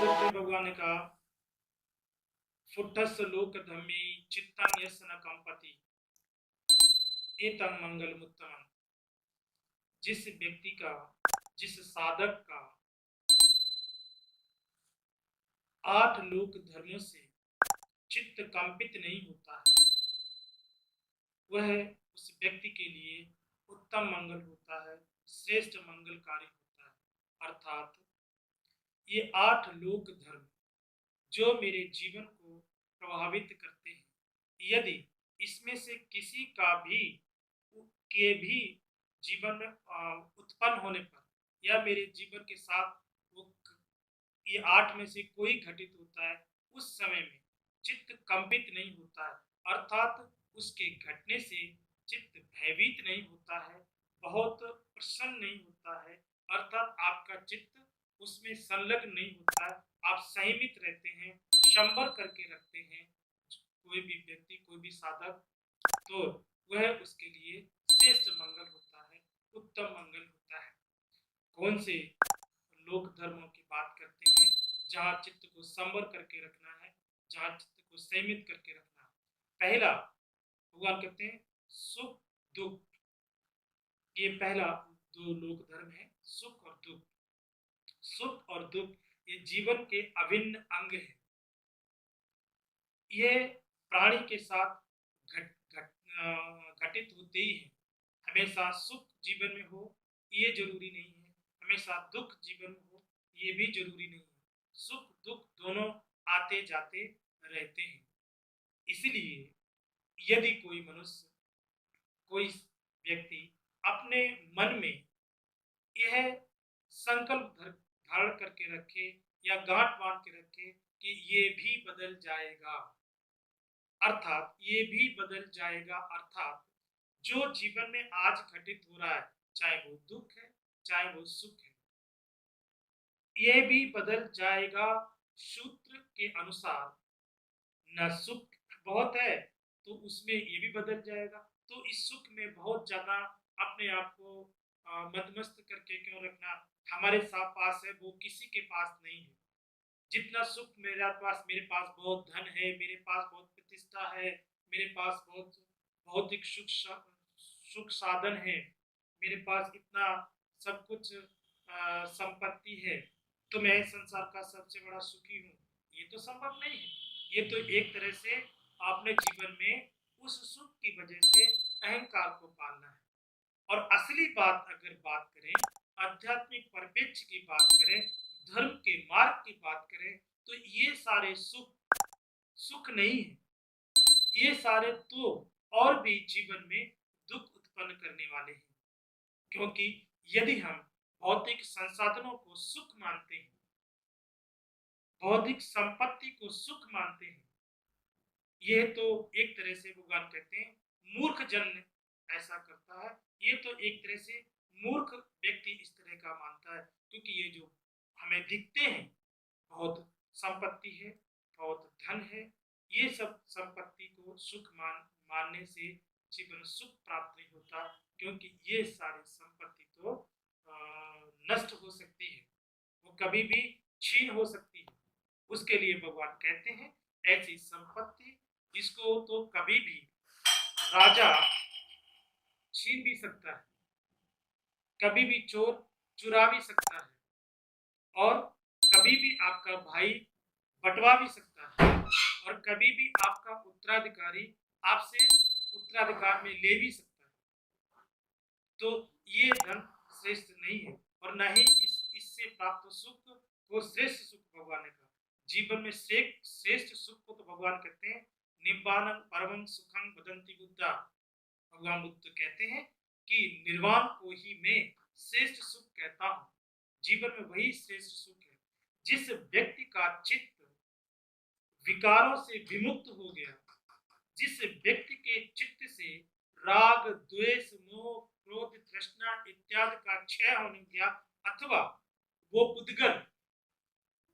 करते भगवान ने कहा, फुट्टस लोक धम्मी चित्तं यस्य न कंपति एतं मंगल मुत्तमम्। जिस व्यक्ति का, जिस साधक का 8 लोक धर्मों से चित्त कंपित नहीं होता है, वह उस व्यक्ति के लिए उत्तम मंगल होता है, श्रेष्ठ मंगलकारी होता है। अर्थात ये 8 लोक धर्म जो मेरे जीवन को प्रभावित करते हैं, यदि इसमें से किसी का भी के भी जीवन में उत्पन्न होने पर या मेरे जीवन के साथ वो ये 8 में से कोई घटित होता है, उस समय में चित्त कंपित नहीं होता है। अर्थात उसके घटने से चित्त भयभीत नहीं होता है, बहुत प्रसन्न नहीं होता है। अर्थात आपका चित्त उसमें संलग्न नहीं होता है, आप संयमित रहते हैं, संवर करके रखते हैं। कोई भी व्यक्ति, कोई भी साधक, तो वह उसके लिए श्रेष्ठ मंगल होता है, उत्तम मंगल होता है। कौन से लोक धर्मों की बात करते हैं जहाँ चित्त को संवर करके रखना है, जहाँ चित्त को संयमित करके रखना है। पहला भगवान कहते हैं सुख दुख, ये पहला 2 लोक धर्म है, सुख और दुख। सुख और दुख ये जीवन के अभिन्न अंग है। ये प्राणी के साथ घटित होते ही है। हमेशा सुख जीवन में हो ये जरूरी नहीं है, हमेशा दुख जीवन में हो ये भी जरूरी नहीं है। सुख दुख दोनों आते जाते रहते हैं। इसलिए यदि कोई मनुष्य, कोई व्यक्ति अपने मन में यह संकल्प धारण करके रखे या गांठ बांध के रखे कि ये भी बदल जाएगा, अर्थात ये भी बदल जाएगा, अर्थात जो जीवन में आज घटित हो रहा है, चाहे वो दुख है चाहे वो सुख है, ये भी बदल जाएगा। सूत्र के अनुसार न सुख बहुत है तो उसमें ये भी बदल जाएगा, तो इस सुख में बहुत ज्यादा अपने आप को मदमस्त करके क्यों रखना। हमारे साथ पास है वो किसी के पास नहीं है। जितना सुख मेरे पास बहुत धन है, मेरे पास बहुत प्रतिष्ठा है, मेरे पास बहुत भौतिक सुख साधन है, मेरे पास इतना सब कुछ संपत्ति है, तो मैं संसार का सबसे बड़ा सुखी हूँ, ये तो संभव नहीं है। ये तो एक तरह से आपने जीवन में उस सुख की वजह से अहंकार को पालना है। और असली बात अगर बात करें, आध्यात्मिक परिप्रेक्ष्य की बात करें, धर्म के मार्ग की बात करें, तो ये सारे सुख सुख नहीं है, ये सारे तो और भी जीवन में दुख उत्पन्न करने वाले हैं। क्योंकि यदि हम भौतिक संसाधनों को सुख मानते हैं, भौतिक संपत्ति को सुख मानते हैं, यह तो एक तरह से भगवान कहते हैं मूर्ख जन ऐसा करता है। ये तो एक तरह से मूर्ख व्यक्ति इस तरह का मानता है, क्योंकि ये जो हमें दिखते हैं, बहुत संपत्ति है, बहुत धन है, ये सब संपत्ति को सुख मानने से जीवन सुख प्राप्त नहीं होता, क्योंकि ये सारी संपत्ति तो नष्ट हो सकती है, वो कभी भी छीन हो सकती है। उसके लिए भगवान कहते हैं ऐसी संपत्ति इसको तो कभी भी राजा छीन भी सकता है, कभी भी चोर चुरा भी सकता है, और कभी भी आपका भाई बंटवा भी सकता है, और कभी भी आपका उत्तराधिकारी आपसे उत्तराधिकार में ले भी सकता है। तो ये धन श्रेष्ठ नहीं है, और न ही इससे प्राप्त सुख को श्रेष्ठ सुख भगवान ने कहा। जीवन में श्रेष्ठ सुख को तो भगवान कहते हैं निब्बानं परमं सुखं वदन्ति बुद्धा। भगवान बुद्ध कहते हैं कि निर्वाण को ही मैं श्रेष्ठ सुख कहता हूँ। जीवन में वही श्रेष्ठ सुख है जिस व्यक्ति का चित्त विकारों से विमुक्त हो गया, जिस व्यक्ति के चित्त से राग द्वेष मोह क्रोध तृष्णा इत्यादि का क्षय होने गया, अथवा वो उद्गल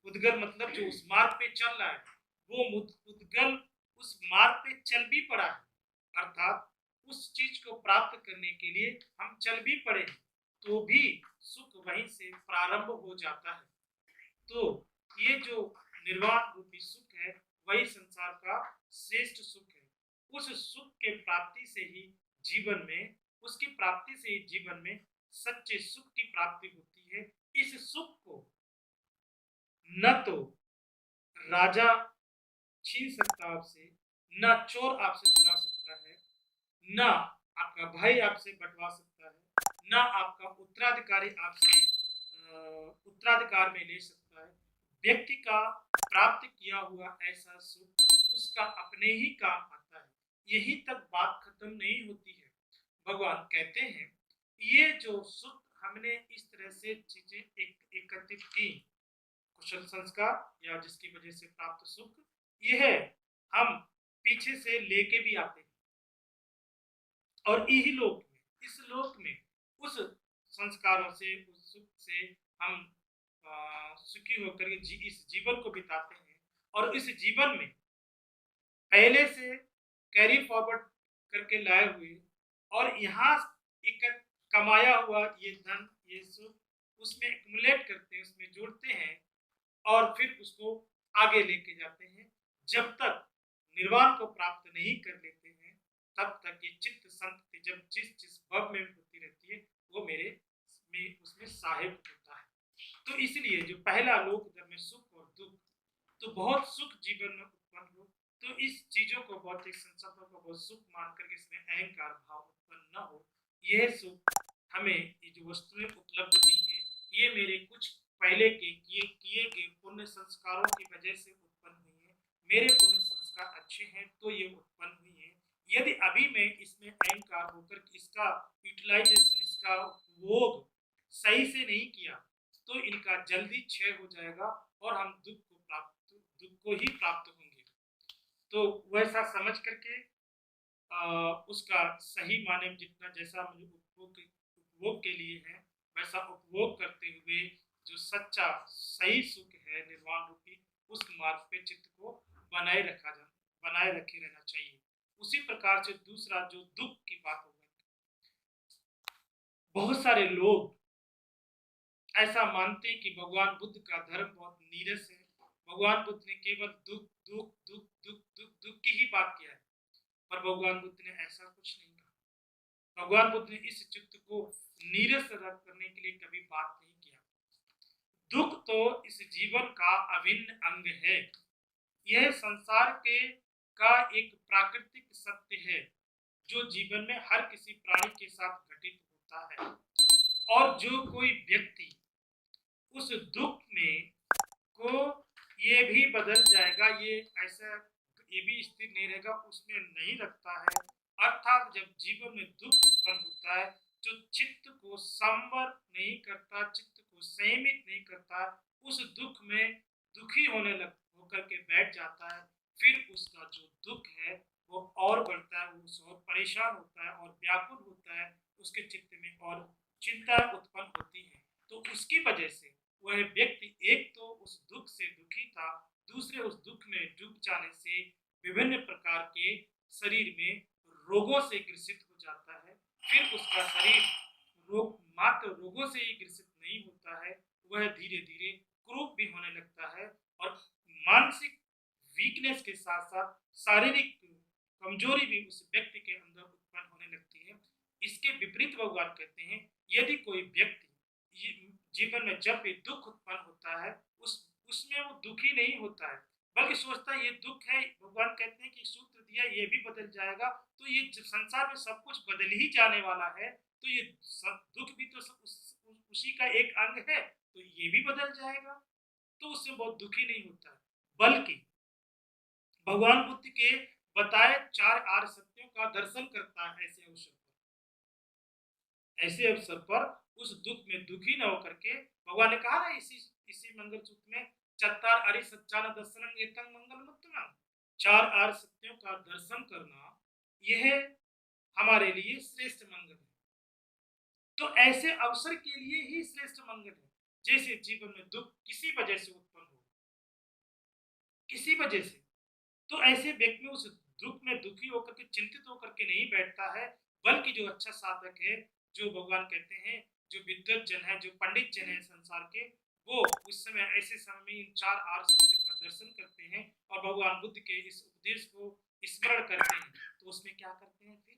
उद्गल मतलब जो उस मार्ग पे चल रहा है, वो उद्गल उस मार्ग पे चल भी पड़ा है, अर्थात उस चीज को प्राप्त करने के लिए हम चल भी पड़े, तो भी सुख वहीं से प्रारंभ हो जाता है। तो ये जो निर्वाण रूपी सुख है वही संसार का श्रेष्ठ सुख है। उस सुख के प्राप्ति से ही जीवन में उसकी प्राप्ति से ही जीवन में सच्चे सुख की प्राप्ति होती है। इस सुख को न तो राजा छीन सकता आपसे, ना चोर आपसे चुरा सकता है, ना आपका भाई आपसे बंटवा सकता है, ना आपका उत्तराधिकारी आपसे उत्तराधिकार में ले सकता है। व्यक्ति का प्राप्त किया हुआ ऐसा सुख उसका अपने ही काम आता है। यहीं तक बात खत्म नहीं होती है। भगवान कहते हैं ये जो सुख हमने इस तरह से चीजें एकत्रित की, कुशल संस्कार या जिसकी वजह से प्राप्त सुख, यह हम पीछे से लेके भी आते हैं और यही लोक में, इस लोक में उस संस्कारों से, उस सुख से हम सुखी होकर इस जीवन को बिताते हैं और इस जीवन में पहले से कैरी फॉरवर्ड करके लाए हुए और यहाँ एक कमाया हुआ ये धन, ये सुख उसमें एक्युमुलेट करते हैं, उसमें जोड़ते हैं और फिर उसको आगे लेके जाते हैं। जब तक निर्वाण को प्राप्त नहीं कर लेते हैं तब तक ये चित्त संतति जब जिस जिस भव में होती रहती है वो मेरे में उसमें सहायक होता है। तो इसलिए जो पहला लोक धर्म में सुख और दुख, तो बहुत सुख जीवन में उत्पन्न हो तो इस चीजों को भौतिक संसाधनों को बहुत सुख मान करके इसमें अहंकार भाव उत्पन्न न हो। यह सुख हमें ये जो वस्तुएं उपलब्ध नहीं है ये मेरे कुछ पहले के किए गए पुण्य संस्कारों की वजह से उत्पन्न हुई है। मेरे पुण्य संस्कार अच्छे हैं तो ये उत्पन्न हुई है। यदि अभी मैं इसमें अहंकार होकर इसका यूटिलाइजेशन, इसका उपभोग सही से नहीं किया तो इनका जल्दी क्षय हो जाएगा और हम दुख को ही प्राप्त होंगे। तो वैसा समझ करके उसका सही माने में जितना जैसा मुझे उपभोग के लिए है वैसा उपभोग करते हुए जो सच्चा सही सुख है निर्वाण रूपी उस मार्ग पे चित्त को बनाए रखे रहना चाहिए। उसी प्रकार से दूसरा जो दुख की बात होगी, बहुत सारे लोग ऐसा मानते हैं कि भगवान बुद्ध का धर्म बहुत नीरस है। भगवान बुद्ध ने केवल दुख दुख दुख दुख दुख दुख की ही बात किया है, पर भगवान बुद्ध ने ऐसा कुछ नहीं कहा। भगवान बुद्ध ने इस चित्त को नीरस करने के लिए कभी बात नहीं किया। दुख तो इस जीवन का अभिन्न अंग है। यह संसार के का एक प्राकृतिक सत्य है जो जीवन में हर किसी प्राणी के साथ घटित होता है। और जो कोई व्यक्ति उस दुख में को ये भी बदल जाएगा, ये ऐसा ये भी स्थिर नहीं रहेगा, उसमें नहीं रखता है। अर्थात जब जीवन में दुख उत्पन्न होता है जो चित्त को संवर नहीं करता, चित्त को संयमित नहीं करता, उस दुख में दुखी होकर के बैठ जाता है। फिर उसका जो दुख है वो और बढ़ता है, वो और परेशान होता है और व्याकुल होता है, उसके चित्त में और चिंता उत्पन्न होती है। तो उसकी वजह से वह व्यक्ति एक तो उस दुख से दुखी था, दूसरे उस दुख में डूब जाने से विभिन्न प्रकार के शरीर में रोगों से ग्रसित हो जाता है। फिर उसका शरीर मात्र रोगों से ही ग्रसित नहीं होता है, वह धीरे धीरे क्रूप भी होने लगता है और मानसिक वीकनेस के साथ साथ शारीरिक कमजोरी भी उस व्यक्ति के अंदर उत्पन्न होने लगती है। इसके विपरीत भगवान कहते हैं यदि कोई व्यक्ति जीवन में जब भी दुख उत्पन्न होता है उसमें वो दुखी नहीं होता है बल्कि सोचता है ये दुख है। भगवान कहते हैं कि सूत्र दिया ये भी बदल जाएगा, तो ये संसार में सब कुछ बदल ही जाने वाला है, तो ये दुख भी तो उसी का एक अंग है, तो ये भी बदल जाएगा, तो उससे बहुत दुखी नहीं होता है। बल्कि भगवान बुद्ध के बताए 4 आर्य सत्यों का दर्शन करता है ऐसे अवसर पर उस दुख में दुखी न होकर के। भगवान ने कहा ना इसी मंगल सूत्र में चत्तार अरि सच्चान दर्शनम एतंग मंगल मुक्तम, 4 आर्य सत्यों का दर्शन करना यह हमारे लिए श्रेष्ठ मंगल है। तो ऐसे अवसर के लिए ही श्रेष्ठ मंगल है। जैसे जीवन में दुख किसी वजह से उत्पन्न हो, किसी वजह से, तो ऐसे व्यक्ति उस दुख में दुखी होकर के चिंतित होकर के नहीं बैठता है, बल्कि जो अच्छा साधक है, जो भगवान कहते हैं जो विद्वत जन है, जो पंडित जन है संसार के, वो उस समय ऐसे समय में इन 4 आर्य सत्यों का दर्शन करते हैं और भगवान बुद्ध के इस उपदेश को स्मरण करते हैं, तो उसमें क्या करते हैं फिर?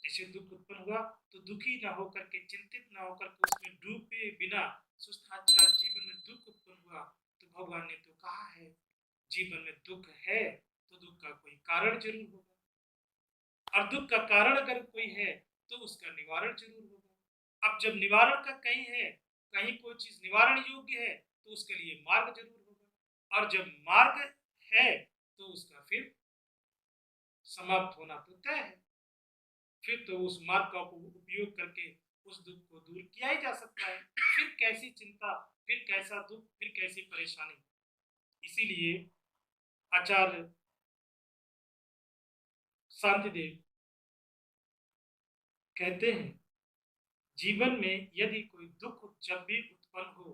जैसे दुख उत्पन्न हुआ तो दुखी ना होकर के, चिंतित ना होकर के, उसमें डूबे बिना सोचता अच्छा जीवन में दुख उत्पन्न हुआ तो भगवान ने तो कहा है जीवन में दुख है तो दुख का कोई कारण जरूर होगा, और दुख का कारण अगर कोई है तो उसका निवारण जरूर होगा। अब जब निवारण का कहीं है, कहीं कोई चीज निवारण योग्य है तो उसके लिए मार्ग जरूर होगा, और जब मार्ग है तो उसका फिर समाप्त होना तो तय है। फिर तो उस मार्ग का उपयोग करके उस दुख को दूर किया ही जा सकता है। फिर कैसी चिंता, फिर कैसा दुख, फिर कैसी परेशानी। इसीलिए आचार्य शांतिदेव कहते हैं जीवन में यदि कोई दुख जब भी उत्पन्न हो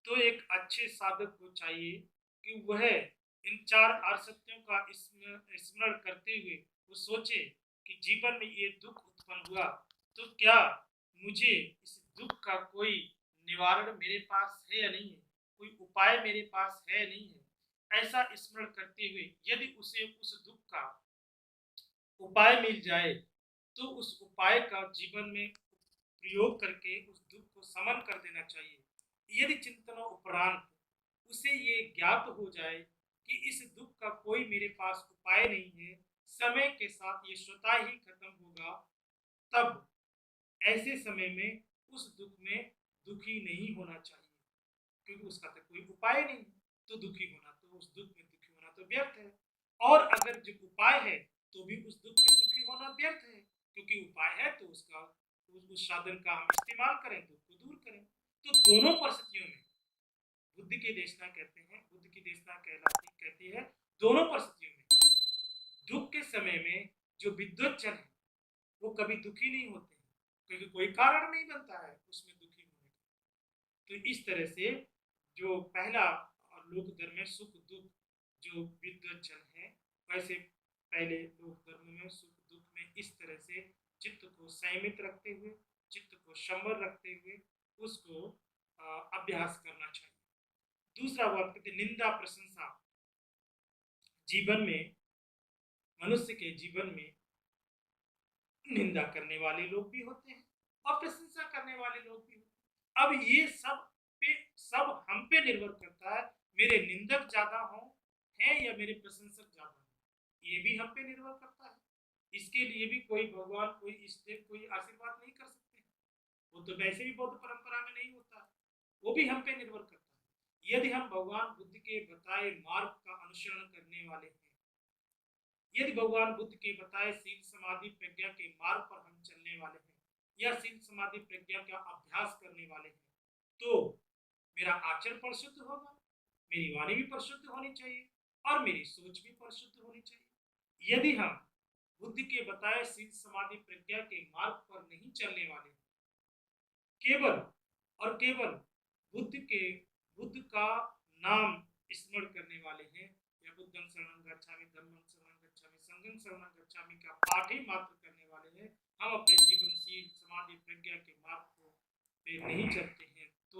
तो एक अच्छे साधक को चाहिए कि वह इन 4 आर्सत्यों का स्मरण करते हुए वो सोचे कि जीवन में ये दुख उत्पन्न हुआ तो क्या मुझे इस दुख का कोई निवारण मेरे पास है या नहीं है, कोई उपाय मेरे पास है नहीं है। ऐसा स्मरण करते हुए यदि उसे उस दुख का उपाय मिल जाए तो उस उपाय का जीवन में प्रयोग करके उस दुख को समन कर देना चाहिए। यदि चिंतनों उपरांत उसे ये ज्ञात हो जाए कि इस दुख का कोई मेरे पास उपाय नहीं है, समय के साथ ये स्वतः ही खत्म होगा, तब ऐसे समय में उस दुख में दुखी नहीं होना चाहिए, क्योंकि उसका तो कोई उपाय नहीं है। तो दुखी होना तो उस दुख में दुखी होना तो व्यर्थ है, और अगर जो उपाय है तो भी उस दुख में दुखी होना व्यर्थ है, क्योंकि उपाय है तो उसका उस साधन का हम इस्तेमाल करें, दुख को दूर करें। तो दोनों परिस्थितियों में बुद्ध की देशना कहते हैं, बुद्ध की देशना कहलाती कहती है दोनों परिस्थितियों में दुख के समय में जो विद्वत जन है वो कभी दुखी नहीं होते हैं, क्योंकि कोई कारण नहीं बनता है उसमें दुखी होने का। तो इस तरह से जो पहला लोक धर्म में सुख दुख जो विद्वत जन है, वैसे पहले लोक धर्म में सुख दुख में इस तरह से चित्त को संयमित रखते हुए, चित्त को संवर रखते हुए उसको अभ्यास करना चाहिए। दूसरा बात कहते निंदा प्रशंसा। जीवन में, मनुष्य के जीवन में निंदा करने वाले लोग भी होते हैं और प्रशंसा करने वाले लोग भी होते हैं। अब ये सब हम पे निर्भर करता है, मेरे निंदक ज्यादा हों हैं या मेरे प्रशंसक ज्यादा हों, ये भी हम पे निर्भर करता है। इसके लिए भी कोई भगवान, कोई इष्ट, कोई आशीर्वाद नहीं कर सकते, वो तो वैसे भी बौद्ध परंपरा में नहीं होता, वो भी हम पे निर्भर करता है। यदि हम भगवान बुद्ध के बताए मार्ग का अनुसरण करने वाले हैं, यदि भगवान बुद्ध के बताए सील समाधि प्रज्ञा के मार्ग पर हम चलने वाले हैं या सील समाधि प्रज्ञा का अभ्यास करने वाले हैं, तो मेरा आचरण परिशुद्ध होगा, मेरी वाणी भी परिशुद्ध होनी चाहिए और मेरी सोच भी परिशुद्ध होनी चाहिए। यदि हम बुद्ध के बताए सील समाधि प्रज्ञा के मार्ग पर नहीं चलने वाले, केवल और केवल बुद्ध का नाम स्मरण करने वाले हैं या बुद्धं शरणं गच्छामि, धम्मं शरणं गच्छामि, संघं शरणं गच्छामि का पाठ ही मात्र करने वाले हैं, हम अपने जीवन सील समाधि प्रज्ञा के मार्ग को पे नहीं चलते हैं, तो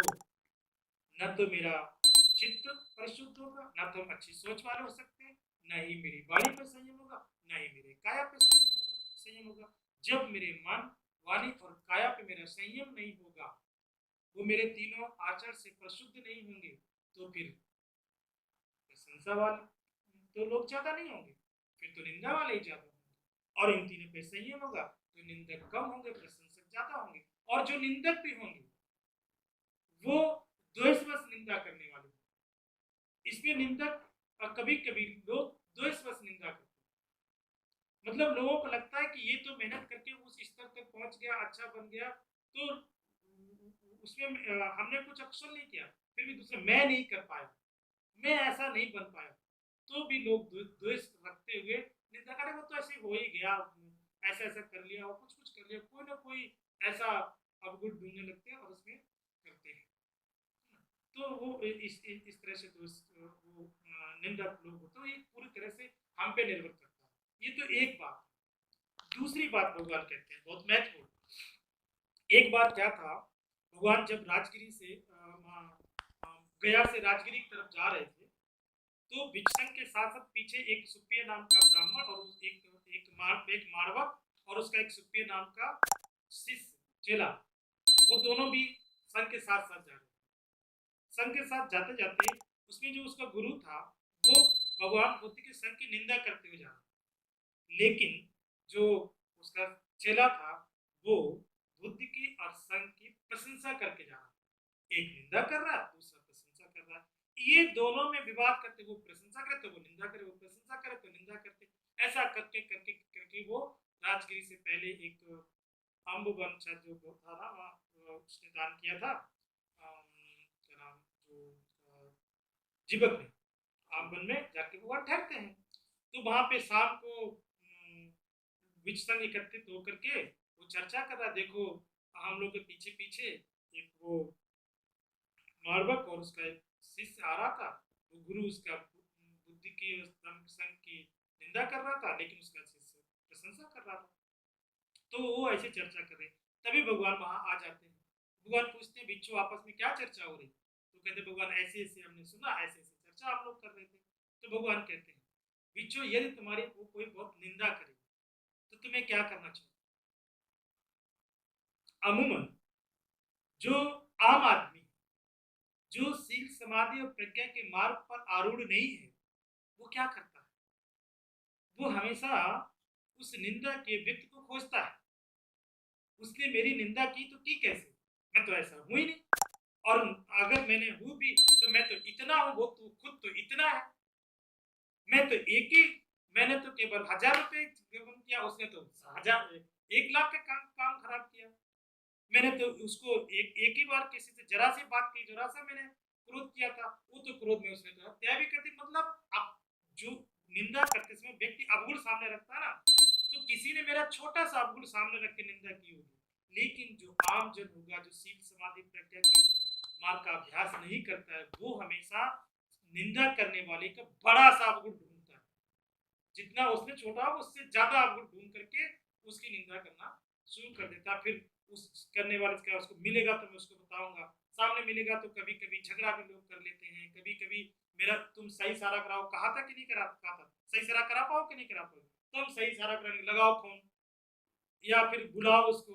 न तो मेरा चित्त परिशुद्ध होगा, न तो हम अच्छी सोच वाले हो सकते हैं, न ही मेरी वाणी पर संयम होगा, न ही मेरे काया पर संयम होगा। जब मेरे मन, वाणी और काया पे मेरा संयम नहीं होगा, वो मेरे तीनों आचरण से प्रशुद्ध नहीं होंगे, तो फिर प्रशंसा वाले तो लोग ज्यादा नहीं होंगे, फिर तो निंदा वाले ही ज्यादा होंगे। और इन तीनों पे संयम होगा तो निंदक कम होंगे, प्रशंसक ज्यादा होंगे, और जो निंदक भी होंगे वो द्वेषवश निंदा करने वाले। इसमें निंदक कभी कभी लोग द्वेषवश निंदा करते हैं, मतलब लोगों को लगता है कि ये तो मेहनत करके उस स्तर तक पहुंच गया, अच्छा बन गया, तो उसमें हमने कुछ अक्षर नहीं किया, फिर भी दूसरा मैं नहीं कर पाया, मैं ऐसा नहीं बन पाया, तो भी लोग द्वेष रखते हुए निंदा करें, वो तो ऐसे हो ही गया, ऐसा ऐसा कर लिया और कुछ कुछ कर लिया, कोई ना कोई ऐसा अवगुण ढूंढने लगते हैं और उसमें करते हैं। तो वो इस तरह से वो निंदक लोग होते हैं, ये पूरी तरह से हम पे निर्भर करता है। ये तो एक बात। दूसरी बात भगवान कहते हैं बहुत महत्वपूर्ण। एक बार क्या था भगवान जब राजगिरी से गया से राजगिरी की तरफ जा रहे थे, तो भिक्षक के साथ साथ पीछे एक सुप्रिय नाम का ब्राह्मण और एक मारवक और उसका एक सुप्रिय नाम का शिष्य चेला, वो दोनों भी संघ के साथ साथ जा रहे थे। संघ के साथ जाते जाते उसमें जो उसका गुरु था वो भगवान बुद्ध के संघ की निंदा करते हुए जा रहा था, लेकिन जो उसका चेला था वो बुद्ध की और संघ की प्रशंसा करके जा रहा था। एक निंदा कर रहा है, दूसरा प्रशंसा कर रहा है, ये दोनों में विवाद करते, वो प्रशंसा करे तो वो निंदा करे, वो प्रशंसा करे तो निंदा करते, ऐसा करके करके करके वो राजगिरी से पहले एक अम्बुवन जो था ना वहाँ उसने दान किया था, क्या नाम जो जीवक ने आमवन में जाके वो वहाँ ठहरते हैं। तो वहाँ पे शाम को विचसन एकत्रित होकर के वो चर्चा कर रहा, देखो हम लोग के पीछे पीछे एक वो मार्बक और उसका एक शिष्य आ रहा था, वो गुरु उसका बुद्धि की संघ की निंदा कर रहा था, लेकिन उसका शिष्य प्रशंसा कर रहा था। तो वो ऐसे चर्चा कर रहे, तभी भगवान वहां आ जाते हैं। भगवान पूछते हैं बिच्छू आपस में क्या चर्चा हो रही, तो कहते भगवान ऐसे ऐसे हमने सुना, ऐसे ऐसे चर्चा आप लोग कर रहे थे। तो भगवान कहते हैं बिच्छू यदि तुम्हारी कोई बहुत निंदा करे तो तुम्हें क्या करना चाहिए। अमूमन जो आम आदमी जो सील समाधि और प्रज्ञा के मार्ग पर आरूढ़ नहीं है, वो क्या करता है, वो हमेशा उस निंदा के व्यक्ति को खोजता है। उसने मेरी निंदा की तो की कैसे, मैं तो ऐसा हूं ही नहीं, और अगर मैंने हूं भी तो मैं तो इतना हूं, वो तो खुद तो इतना है। मैं तो एक ही, मैंने तो केवल 1000 रुपए किया, उसने तो 1 लाख का काम खराब किया। मैंने तो उसको एक ही बार किसी से जरा सी बात की, जरा सा मैंने क्रोध किया था, वो तो क्रोध में उसने तो हत्या भी कर दी। मतलब अब जो निंदा करते समय व्यक्ति अवगुण सामने रखता है ना, तो किसी ने मेरा छोटा सा अवगुण सामने रख के निंदा की होगी, लेकिन जो आम जन होगा, जो सील समाधि प्रज्ञा के मार्ग का अभ्यास नहीं करता है, वो हमेशा निंदा करने वाले का बड़ा सा अवगुण ढूंढता है, जितना उसने छोटा हो उससे ज्यादा अवगुण ढूंढ करके उसकी निंदा करना शुरू कर देता। फिर उस करने वाले का उसको मिलेगा तो मैं उसको बताऊंगा, सामने मिलेगा तो कभी कभी झगड़ा भी लोग कर लेते हैं। कभी कभी मेरा तुम सही सारा कराओ, कहा था कि नहीं करा, कहा था सही सारा करा पाओ कि नहीं करा पाओ, तुम सही सारा कराने लगाओ फोन, या फिर बुलाओ उसको,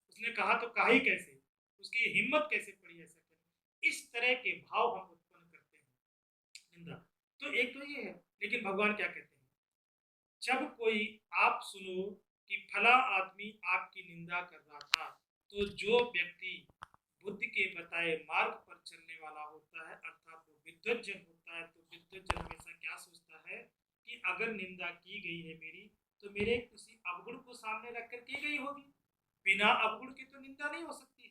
उसने कहा तो कहा ही कैसे, उसकी हिम्मत कैसे पड़ी ऐसा करने। इस तरह के भाव हम उत्पन्न करते हैं निंदा। तो एक तो ये है, लेकिन भगवान क्या कहते हैं, जब कोई आप सुनो कि फला आदमी आपकी निंदा कर रहा था, तो जो व्यक्ति बुद्ध के बताए मार्ग पर चलने वाला होता है, अर्थात वो विद्वज्जन होता है, तो विद्वज्जन हमेशा क्या सोचता है कि अगर निंदा की गई है मेरी, तो मेरे किसी अवगुण को सामने रखकर की गई होगी, बिना अवगुण के तो निंदा नहीं हो सकती है।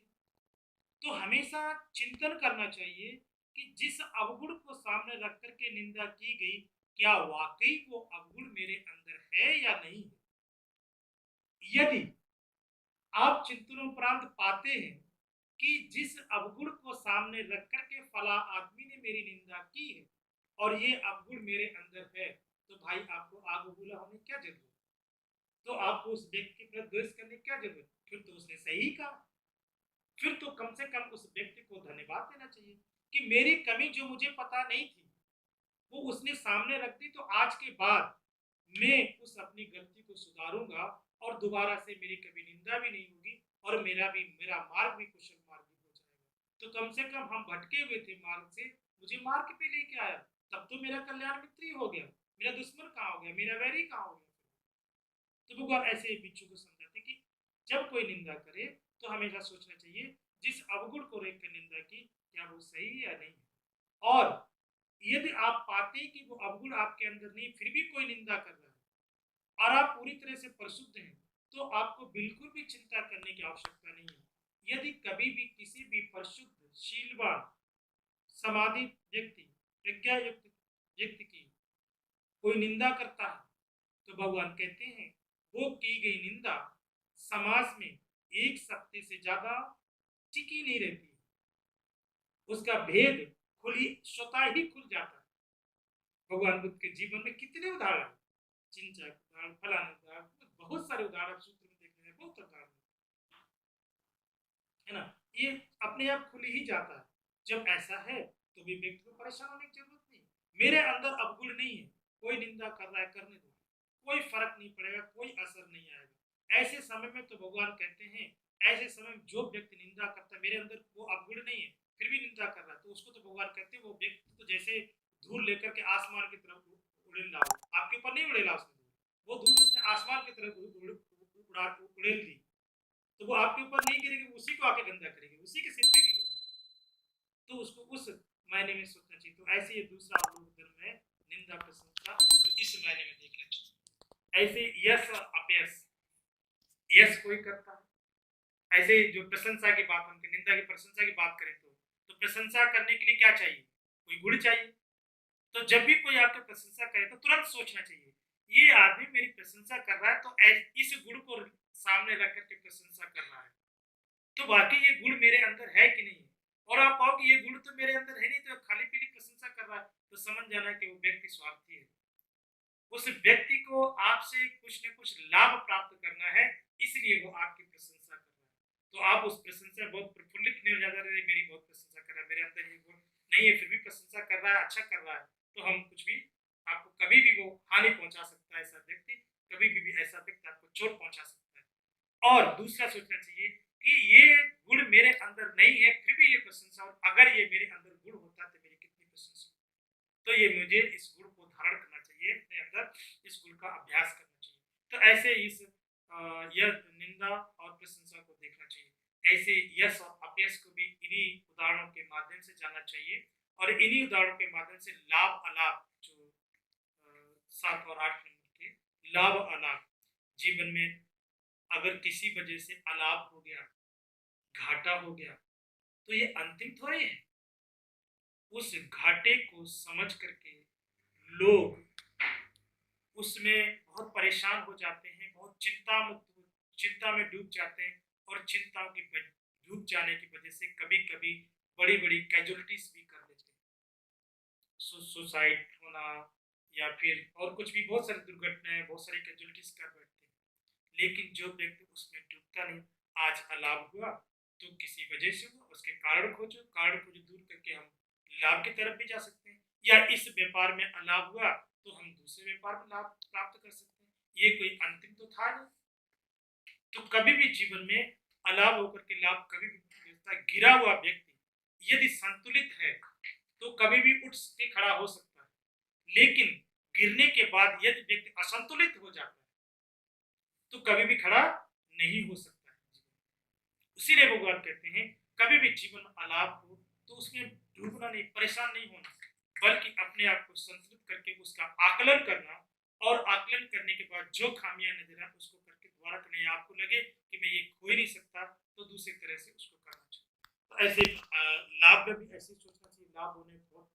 तो हमेशा चिंतन करना चाहिए कि जिस अवगुण को सामने रख करके निंदा की गई, क्या वाकई वो अवगुण मेरे अंदर है या नहीं है। यदि आप चिंतनोपरांत पाते हैं कि जिस अवगुण को सामने रख करके फला आदमी ने मेरी निंदा की है और ये अवगुण मेरे अंदर है, तो भाई आपको आग बबूला होने क्या जरूरत, तो आपको उस व्यक्ति के प्रति द्वेष करने क्या जरूरत, फिर तो उसने सही कहा। फिर तो कम से कम उस व्यक्ति को धन्यवाद देना चाहिए कि मेरी कमी जो मुझे पता नहीं थी वो उसने सामने रख दी, तो आज के बाद मैं उस अपनी गलती को सुधारूंगा और दोबारा से मेरी कभी निंदा भी नहीं होगी, और मेरा मार्ग भी कुशल मार्ग भी हो जाएगा। तो कम से कम हम भटके हुए थे मार्ग से, मुझे मार्ग पे लेके आया, तब तो मेरा कल्याण मित्र ही हो गया, मेरा दुश्मन कहाँ हो गया, मेरा वैरी कहाँ हो गया। तो भगवान ऐसे ही बिच्छू को समझाते कि जब कोई निंदा करे तो हमेशा सोचना चाहिए जिस अवगुण को लेकर निंदा की, क्या वो सही है या नहीं है। और यदि आप पाते हैं कि वो अवगुण आपके अंदर नहीं, फिर भी कोई निंदा कर रहा है और आप पूरी तरह से परिशुद्ध हैं, तो आपको बिल्कुल भी चिंता करने की आवश्यकता नहीं है। यदि कभी भी किसी भी परिशुद्ध शीलवान समाधि व्यक्ति, प्रज्ञा युक्त व्यक्ति की कोई निंदा करता है, तो भगवान कहते हैं वो की गई निंदा समाज में 1 सप्ताह से ज्यादा टिकी नहीं रहती है, उसका भेद खुली स्वतः ही खुल जाता है। भगवान बुद्ध के जीवन में कितने उदाहरण, चिंचक उदाहरण, फलाने उदाहरण, बहुत सारे उदाहरण सूत्र में देखने हैं, बहुत उदाहरण है ना। ये अपने आप खुल ही जाता है। जब ऐसा है तो भी व्यक्ति को परेशान होने की जरूरत नहीं। मेरे अंदर अवगुण नहीं है, कोई निंदा कर रहा है करने दो, कोई फर्क नहीं पड़ेगा, कोई असर नहीं आएगा। ऐसे समय में तो भगवान कहते हैं, ऐसे समय में जो व्यक्ति निंदा करता है, मेरे अंदर वो अवगुण नहीं है फिर भी निंदा कर रहा है, तो उसको तो भगवान कहते हैं वो व्यक्ति तो जैसे धूल लेकर के आसमान की तरफ उड़ेल रहा हो। आपके ऊपर नहीं उड़ेला उसने धूल, वो धूल उसने आसमान की तरफ उड़ेल दी, तो वो आपके ऊपर नहीं गिरेगी, वो उसी को आके गंदा करेगी, उसी के सिर पे गिरेगी। तो उसको उस मायने में सोचना चाहिए। तो ऐसे ये दूसरा अवलोक धर्म है, निंदा प्रशंसा, इसको इस मायने में देखना चाहिए। ऐसे यश और अपयश, यश कोई करता है, ऐसे जो प्रशंसा की बात, उनकी निंदा की प्रशंसा की बात करें तो प्रशंसा करने के लिए क्या चाहिए, कोई गुण चाहिए। तो जब भी कोई आपकी प्रशंसा करे तो तुरंत सोचना चाहिए, ये आदमी मेरी प्रशंसा कर रहा है तो इस गुण को सामने रख करके प्रशंसा कर रहा है, तो वाकई ये गुण मेरे अंदर है कि नहीं है। और आप पाओ कि ये गुण तो मेरे अंदर है नहीं, तो खाली पीली प्रशंसा कर रहा है, तो समझ जाना कि वो व्यक्ति स्वार्थी है। उस व्यक्ति को आपसे कुछ न कुछ लाभ प्राप्त करना है, इसलिए वो आपकी प्रशंसा कर रहा है। तो आप उस प्रशंसा बहुत प्रफुल्लित नहीं हो जाता, रहे मेरी बहुत प्रशंसा कर रहा है, मेरे अंदर ये गुण नहीं है फिर भी प्रशंसा कर रहा है, अच्छा कर रहा है, तो हम कुछ भी, आपको कभी भी वो हानि पहुंचा सकता है ऐसा व्यक्ति, कभी भी ऐसा व्यक्ति आपको चोट पहुंचा सकता है। और दूसरा सोचना चाहिए कि ये गुण मेरे अंदर नहीं है फिर भी ये प्रशंसा, और अगर ये मेरे अंदर गुण होता तो मेरी कितनी प्रशंसा। तो ये मुझे इस गुण को धारण करना चाहिए अपने अंदर, इस गुण का अभ्यास करना चाहिए। तो ऐसे इस यह निंदा और प्रशंसा को देखना चाहिए। ऐसे यश और अपयश को भी इन्हीं उदाहरणों के माध्यम से जानना चाहिए, और इन्हीं उदाहरणों के माध्यम से लाभ अलाभ जो 7 और 8 नंबर के लाभ अलाभ जीवन में, अगर किसी वजह से अलाभ हो गया, घाटा हो गया, तो ये अंतिम थोड़ी है। उस घाटे को समझ करके लोग उसमें बहुत परेशान हो जाते हैं, बहुत चिंता में डूब जाते हैं, और चिंताओं की डूब जाने की वजह से कभी-कभी बड़ी-बड़ी कैजुअलिटीज भी कर लेते हैं। सुसाइड होना, या फिर और कुछ भी, बहुत सारी दुर्घटनाएं, बहुत सारी कैजुअलिटीज कर बैठते हैं। लेकिन जो व्यक्ति उसमें डूबता नहीं, आज अलाभ हुआ तो किसी वजह से हुआ, उसके कारण खोजो दूर करके हम लाभ की तरफ भी जा सकते हैं, या इस व्यापार में अलाभ हुआ तो हम दूसरे व्यापार में लाभ प्राप्त कर सकते हैं। ये कोई अंतिम तो था नहीं। तो कभी भी जीवन में अलाभ होकर के लाभ कभी भी नहीं मिलता। गिरा हुआ व्यक्ति यदि संतुलित है तो कभी भी उठ के खड़ा हो सकता है, लेकिन गिरने के बाद यदि व्यक्ति असंतुलित हो जाता है तो कभी भी खड़ा नहीं हो सकता है। इसीलिए भगवान कहते हैं, कभी भी जीवन में अलाभ हो तो उसमें डूबना नहीं, परेशान नहीं होना, बल्कि अपने आप को संतुलित करके उसका आकलन करना, और आकलन करने के बाद जो खामियां नजर आए उसको करके दोबारा करने, आपको लगे कि मैं ये खो ही नहीं सकता, तो दूसरी तरह से उसको करना चाहिए। तो ऐसे लाभ में भी ऐसे सोचना चाहिए, लाभ होने बहुत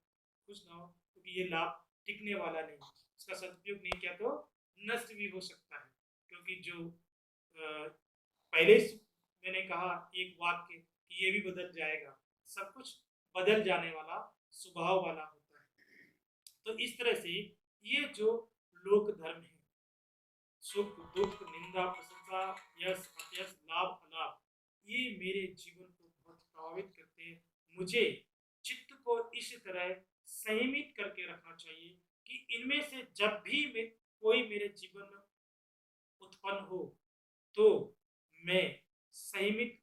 खुश ना हो, क्योंकि ये लाभ टिकने वाला नहीं, इसका सदुपयोग नहीं किया तो नष्ट भी हो सकता है। क्योंकि जो पहले मैंने कहा एक वाक्य कि ये भी बदल जाएगा, सब कुछ बदल जाने वाला स्वभाव वाला होता है। तो इस तरह से ये जो लोक धर्म है, सुख दुख निंदा प्रशंसा, यश अपयश लाभ अलाभ, ये मेरे जीवन को बहुत प्रभावित करते हैं। मुझे चित्त को इस तरह संयमित करके रखना चाहिए कि इनमें से जब भी कोई मेरे जीवन में उत्पन्न हो तो मैं संयमित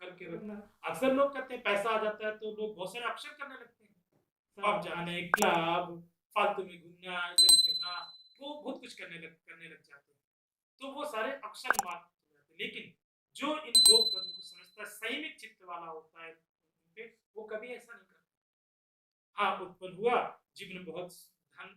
करके रखना। अक्सर लोग कहते हैं पैसा आ जाता है तो लोग बहुत सारे अक्षर करने लगते हैं, सब जाने क्लब, फालतू में घूमना, इधर करना, वो बहुत कुछ करने लग जाते हैं। तो वो सारे अक्षर मात्र हो जाते हैं। लेकिन जो इन लोक धर्म को समझता है, संयमित चित्त वाला होता है, वो कभी ऐसा नहीं करता। हाँ, उत्पन्न हुआ, जीवन में बहुत धन